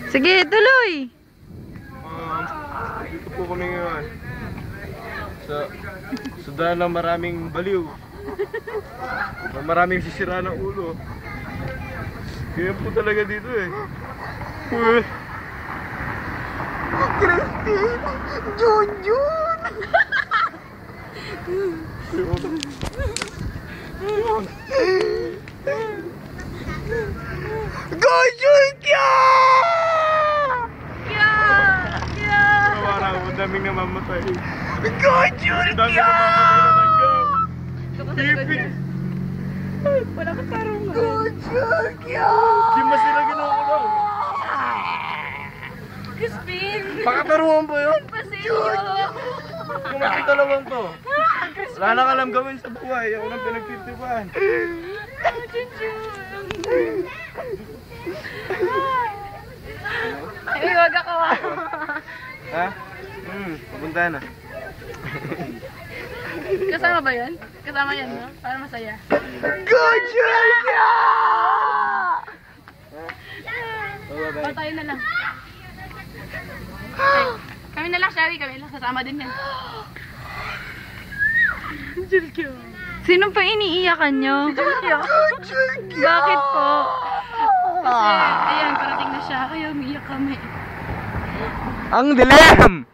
Sige, tuloy. Dito po kami ngayon. Sa daan ng maraming baliw. Maraming sisira ng ulo. Kaya po talaga dito eh. Christine! Junjun! Junjun kya! Kya! Kya! Parang ang daming namamatay. Junjun kya! Pipit! Wala ka tarungan. Junjun kya! Di masira ginukulong. Crispin! Pakatarungan ba yun? Pasilyo! Kung makita lang to. Wala na ka lang gawin sa buhay. Ako nang pinagtitipan. Ay, wag ako. Ha? Papunta na. Kasama ba yan? Kasama yan, no? Para masaya. Good job! Patayin na lang. Ay, kami na lang, Shawi. Kami lang. Kasama din yan. Julkyo. Sino pa iniiyakan nyo? Julkyo. Bakit po? Kasi, ayan, parating na siya. Kaya umiiyak kami. Ang dilim!